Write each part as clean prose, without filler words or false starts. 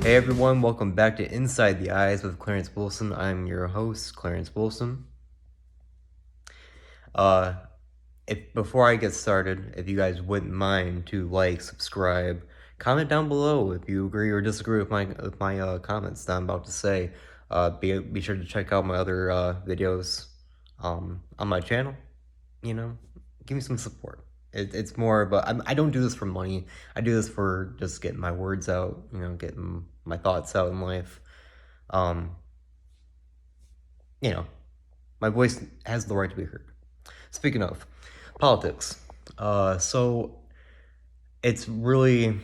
Hey everyone, welcome back to Inside the Eyes with Clarence Wilson. I'm your host, Clarence Wilson. Uh, if before I get started, if you guys wouldn't mind to like, subscribe, comment down below if you agree or disagree with my comments that I'm about to say. Be sure to check out my other videos on my channel. You know, give me some support. It's more, but I don't do this for money. I do this for just getting my words out. Getting my thoughts out in life. Um, you know, my voice has the right to be heard. Speaking of politics, so it's really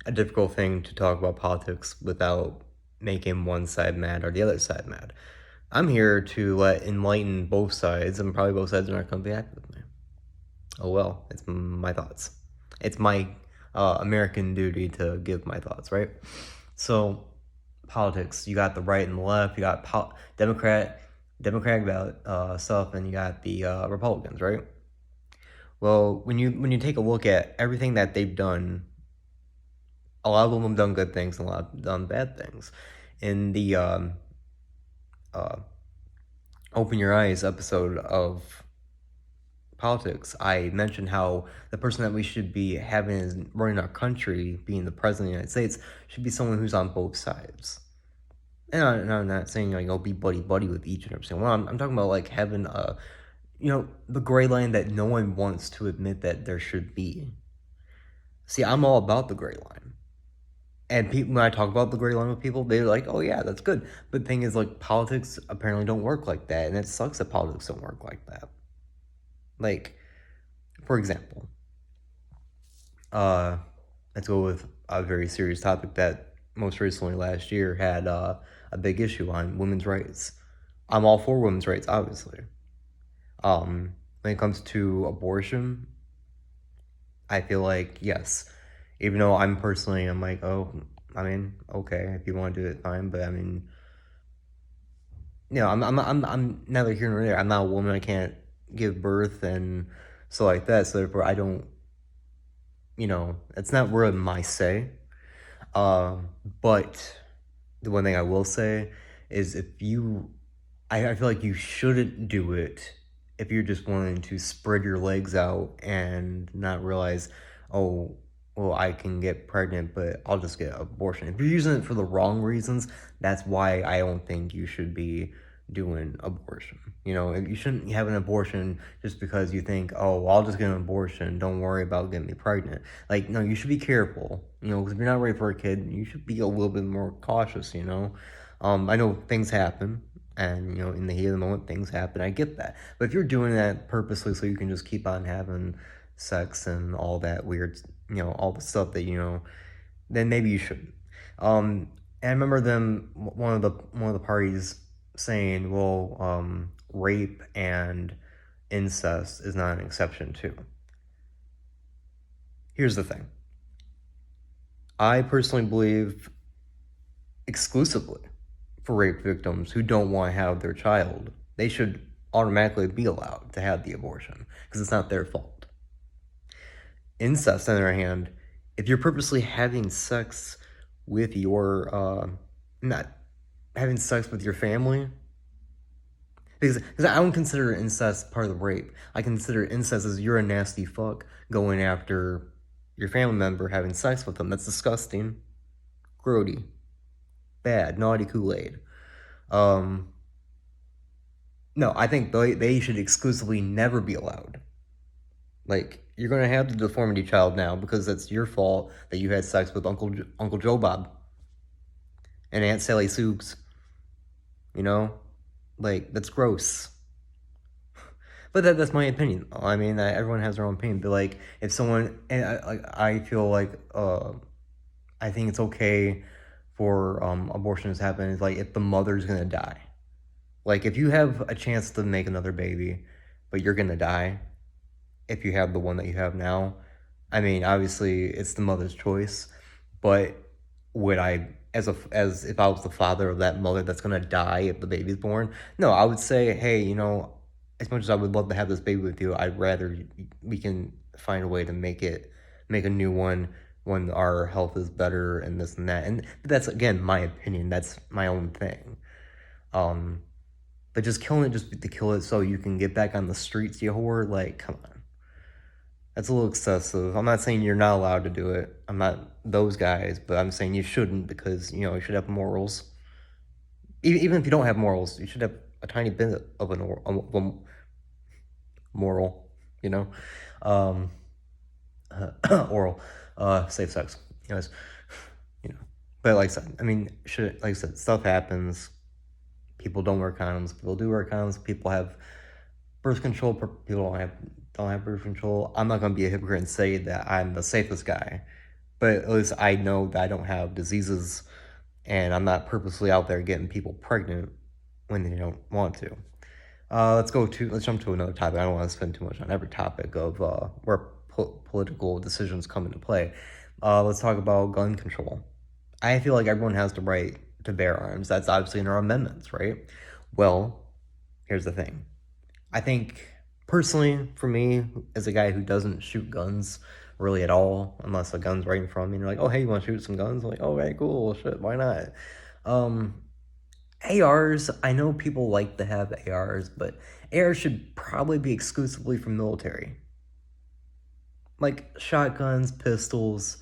a difficult thing to talk about politics without making one side mad or the other side mad. I'm here to let enlighten both sides, and probably both sides are not going to be happy with me. Oh well, it's my thoughts. It's my American duty to give my thoughts, right? So, politics. You got the right and the left. You got Democratic ballot stuff, and you got the Republicans, right? Well, when you take a look at everything that they've done, a lot of them have done good things, and a lot have done bad things. In the uh, Open Your Eyes episode of politics, I mentioned how the person that we should be having is running our country, being the president of the United States, should be someone who's on both sides. And I'm not saying be buddy buddy with each and every single one. I'm talking about like having the gray line that no one wants to admit that there should be. See, I'm all about the gray line. And people, when I talk about the gray line with people, they're like, "Oh yeah, that's good." But the thing is, like, politics apparently don't work like that, and it sucks that politics don't work like that. Like, for example, uh, let's go with a very serious topic that most recently last year had a big issue on women's rights. I'm all for women's rights, obviously. When it comes to abortion, I feel like yes, even though I'm like, oh, I mean, okay, if you want to do it, fine. But I mean, I'm neither here nor there. I'm not a woman. I can't give birth and so like that. So therefore, I don't. It's not really my say. But the one thing I will say is I feel like you shouldn't do it if you're just wanting to spread your legs out and not realize, oh, well, I can get pregnant, but I'll just get an abortion. If you're using it for the wrong reasons, that's why I don't think you should be doing abortion. You shouldn't have an abortion just because you think, oh, well, I'll just get an abortion. Don't worry about getting me pregnant. Like, no, you should be careful, because if you're not ready for a kid, you should be a little bit more cautious. I know things happen, and, in the heat of the moment, things happen. I get that. But if you're doing that purposely so you can just keep on having sex and all that weird, all the stuff that, then maybe you shouldn't. And I remember one of the parties saying, well, rape and incest is not an exception too. Here's the thing. I personally believe exclusively for rape victims who don't want to have their child, they should automatically be allowed to have the abortion because it's not their fault. Incest, on the other hand, if you're purposely having sex with not having sex with your family, because I don't consider incest part of the rape. I consider incest as you're a nasty fuck going after your family member, having sex with them. That's disgusting, grody, bad, naughty Kool-Aid. No, I think they should exclusively never be allowed. Like, you're gonna have the deformity child now because that's your fault that you had sex with Uncle Joe Bob and Aunt Sally Sukes. Like, that's gross. But that's my opinion. I mean, everyone has their own opinion. But like, if someone, and I feel like, I think it's okay for abortions to happen. Is like if the mother's gonna die. Like if you have a chance to make another baby, but you're gonna die, if you have the one that you have now, I mean, obviously it's the mother's choice. But would I, as if I was the father of that mother that's gonna die if the baby's born? No, I would say, hey, as much as I would love to have this baby with you, I'd rather we can find a way to make a new one when our health is better and this and that. And that's again my opinion. That's my own thing. Um, but just killing it just to kill it so you can get back on the streets, you whore. Like, come on, that's a little excessive. I'm not saying you're not allowed to do it. I'm not those guys, but I'm saying you shouldn't because you should have morals. Even if you don't have morals, you should have a tiny bit of a moral. You know, um, oral, safe sex. Anyways, you know. But like I said, I mean, like I said, stuff happens. People don't wear condoms. People do wear condoms. People have birth control. People don't have birth control. I'm not gonna be a hypocrite and say that I'm the safest guy, but at least I know that I don't have diseases, and I'm not purposely out there getting people pregnant when they don't want to. Let's jump to another topic. I don't want to spend too much on every topic of where political decisions come into play. Let's talk about gun control. I feel like everyone has the right to bear arms. That's obviously in our amendments, right? Well, here's the thing. I think personally, for me, as a guy who doesn't shoot guns really at all, unless a gun's right in front of me, and you're like, oh, hey, you want to shoot some guns? I'm like, oh, okay, cool, shit, why not? ARs, I know people like to have ARs, but ARs should probably be exclusively for military. Like shotguns, pistols,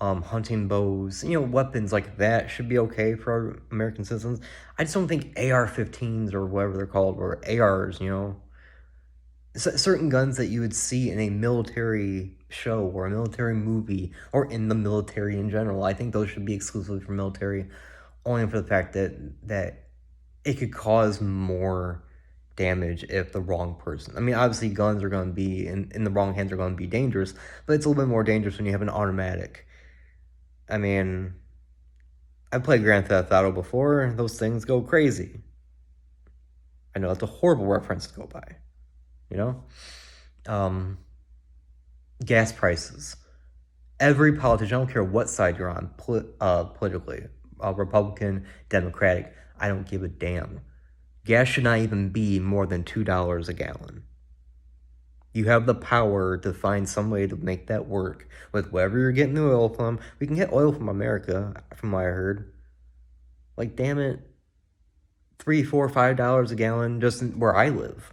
hunting bows, weapons like that should be okay for American citizens. I just don't think AR-15s or whatever they're called, or ARs, certain guns that you would see in a military show or a military movie or in the military in general. I think those should be exclusively for military, only for the fact that it could cause more damage if the wrong person. I mean, obviously guns are going to be in the wrong hands are going to be dangerous, but it's a little bit more dangerous when you have an automatic. I mean, I've played Grand Theft Auto before. Those things go crazy. I know that's a horrible reference to go by. You know? Gas prices. Every politician, I don't care what side you're on politically, Republican, Democratic, I don't give a damn. Gas should not even be more than $2 a gallon. You have the power to find some way to make that work with wherever you're getting the oil from. We can get oil from America, from what I heard. Like, damn it, $3, $4, $5 a gallon just where I live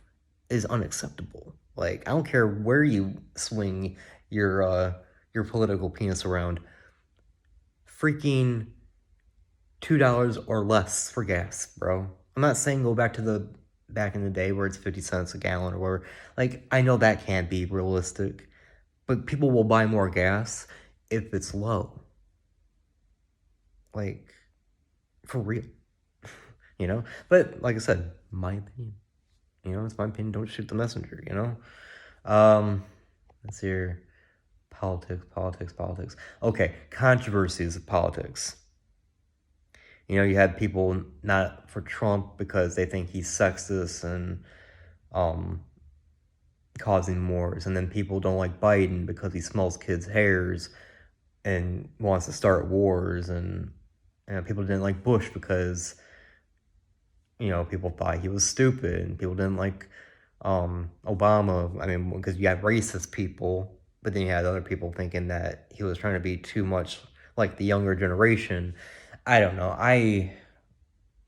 is unacceptable. Like, I don't care where you swing your political penis around. Freaking $2 or less for gas, bro. I'm not saying go back to back in the day where it's 50 cents a gallon or whatever. Like, I know that can't be realistic, but people will buy more gas if it's low. Like, for real. But like I said, my opinion. It's my opinion. Don't shoot the messenger, Let's hear politics. Okay, controversies of politics. You had people not for Trump because they think he's sexist and causing wars, and then people don't like Biden because he smells kids' hairs and wants to start wars, and people didn't like Bush because people thought he was stupid, and people didn't like Obama. I mean, because you have racist people, but then you had other people thinking that he was trying to be too much like the younger generation. I don't know. I'm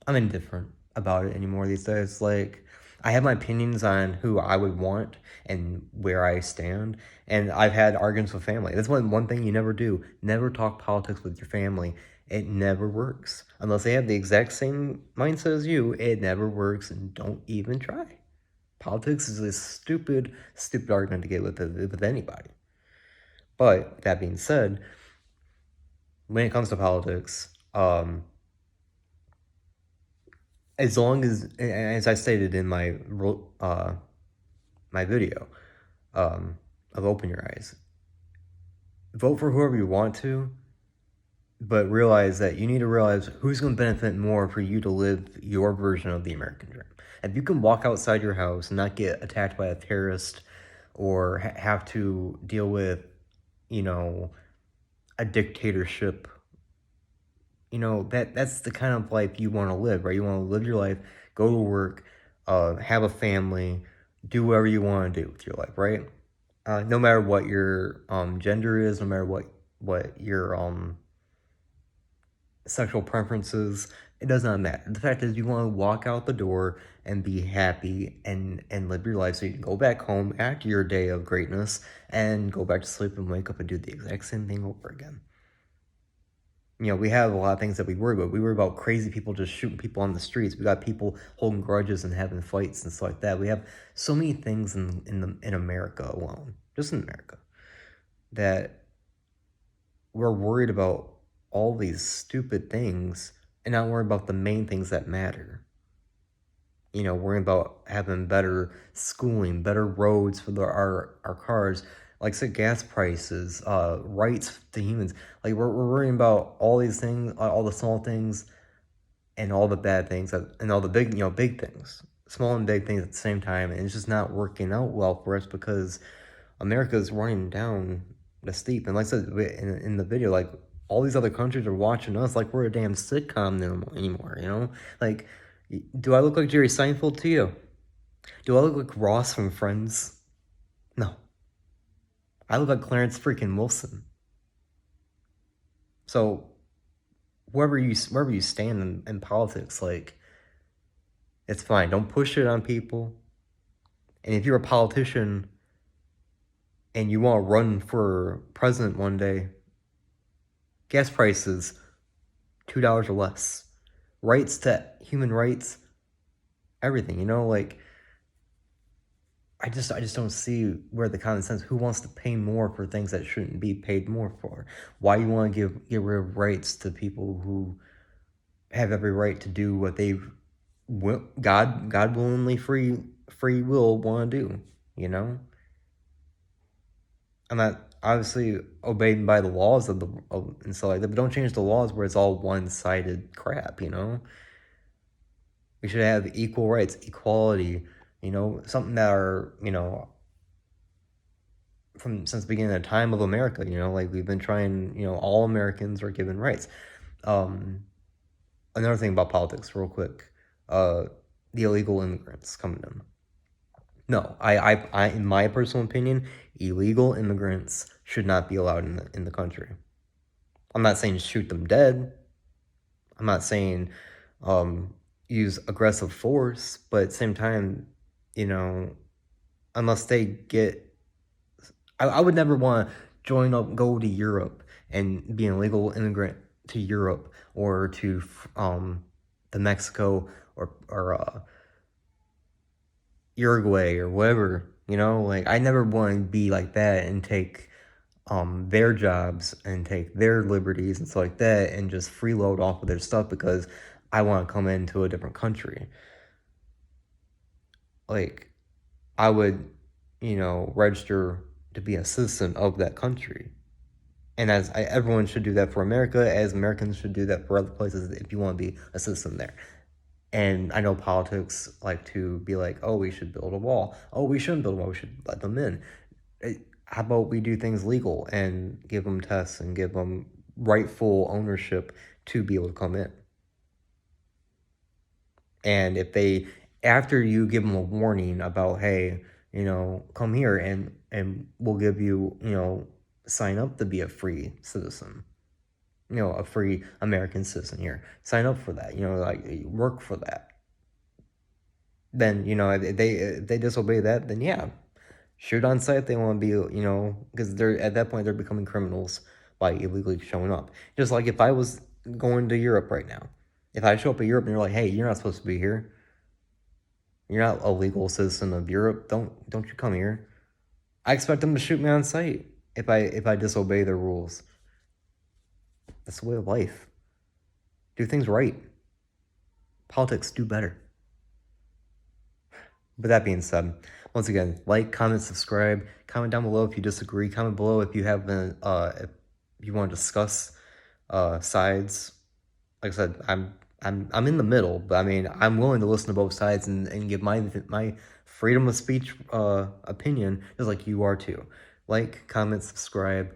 indifferent about it anymore these days. Like, I have my opinions on who I would want and where I stand, and I've had arguments with family. That's one thing you never do. Never talk politics with your family. It never works. Unless they have the exact same mindset as you, it never works, and don't even try. Politics is a stupid argument to get with anybody. But, that being said, when it comes to politics, as long as I stated in my my video of Open Your Eyes, vote for whoever you want to, but realize that you need to realize who's going to benefit more for you to live your version of the American dream. If you can walk outside your house and not get attacked by a terrorist or have to deal with, a dictatorship, that's the kind of life you want to live, right? You want to live your life, go to work, have a family, do whatever you want to do with your life, right? No matter what your gender is, no matter what what your sexual preferences. It does not matter. The fact is, you want to walk out the door and be happy and live your life, so you can go back home after your day of greatness and go back to sleep and wake up and do the exact same thing over again. We have a lot of things that we worry about. We worry about crazy people just shooting people on the streets. We got people holding grudges and having fights and stuff like that. We have so many things in America alone, just in America, that we're worried about all these stupid things and not worried about the main things that matter. Worrying about having better schooling, better roads for our cars, like I said, gas prices, rights to humans. Like we're worrying about all these things, all the small things, and all the bad things, and all the big things, small and big things at the same time, and it's just not working out well for us because America's running down the steep. And like I said in the video, like all these other countries are watching us like we're a damn sitcom anymore. Like, do I look like Jerry Seinfeld to you? Do I look like Ross from Friends? No. I look like Clarence freaking Wilson. So wherever you stand in politics, like, it's fine. Don't push it on people. And if you're a politician and you want to run for president one day, gas prices $2 or less, rights to human rights, everything. Like, I just don't see where the common sense. Who wants to pay more for things that shouldn't be paid more for? Why you want to get rid of rights to people who have every right to do what they God willingly free will want to do? I'm not obviously obeying by the laws and stuff like that, but don't change the laws where it's all one-sided crap. We should have equal rights, equality, something that are, since the beginning of the time of America, like we've been trying, all Americans are given rights. Another thing about politics, real quick, the illegal immigrants coming in. No, I, in my personal opinion, illegal immigrants should not be allowed in the country. I'm not saying shoot them dead. I'm not saying use aggressive force, but at the same time, unless they get, I would never want to go to Europe and be an illegal immigrant to Europe or to Mexico or Uruguay or whatever. Like I never want to be like that and take their jobs and take their liberties and stuff like that and just freeload off of their stuff because I want to come into a different country. Like I would, register to be a citizen of that country. And everyone should do that for America, as Americans should do that for other places if you want to be a citizen there. And I know politics like to be like, oh, we should build a wall. Oh, we shouldn't build a wall. We should let them in. How about we do things legal and give them tests and give them rightful ownership to be able to come in? And if after you give them a warning about, hey, come here and we'll give you, sign up to be a free citizen, a free American citizen here. Sign up for that, like work for that. Then, if they disobey that, then yeah, shoot on sight if they want to be, because they're at that point they're becoming criminals by illegally showing up. Just like if I was going to Europe right now, if I show up at Europe and you're like, hey, you're not supposed to be here. You're not a legal citizen of Europe. Don't you come here. I expect them to shoot me on sight if I disobey their rules. That's the way of life. Do things right. Politics, do better. But that being said, once again, like, comment, subscribe, comment down below if you disagree, comment below if you have if you want to discuss sides. Like I said, I'm in the middle, but I mean I'm willing to listen to both sides and give my freedom of speech opinion, just like you are too. Like, comment, subscribe,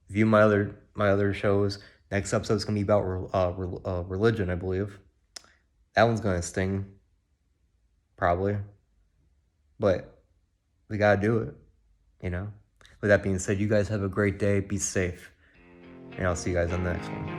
view my other shows. Next episode is gonna be about religion, I believe. That one's gonna sting, probably, but we gotta do it, with that being said, you guys have a great day. Be safe. And I'll see you guys on the next one.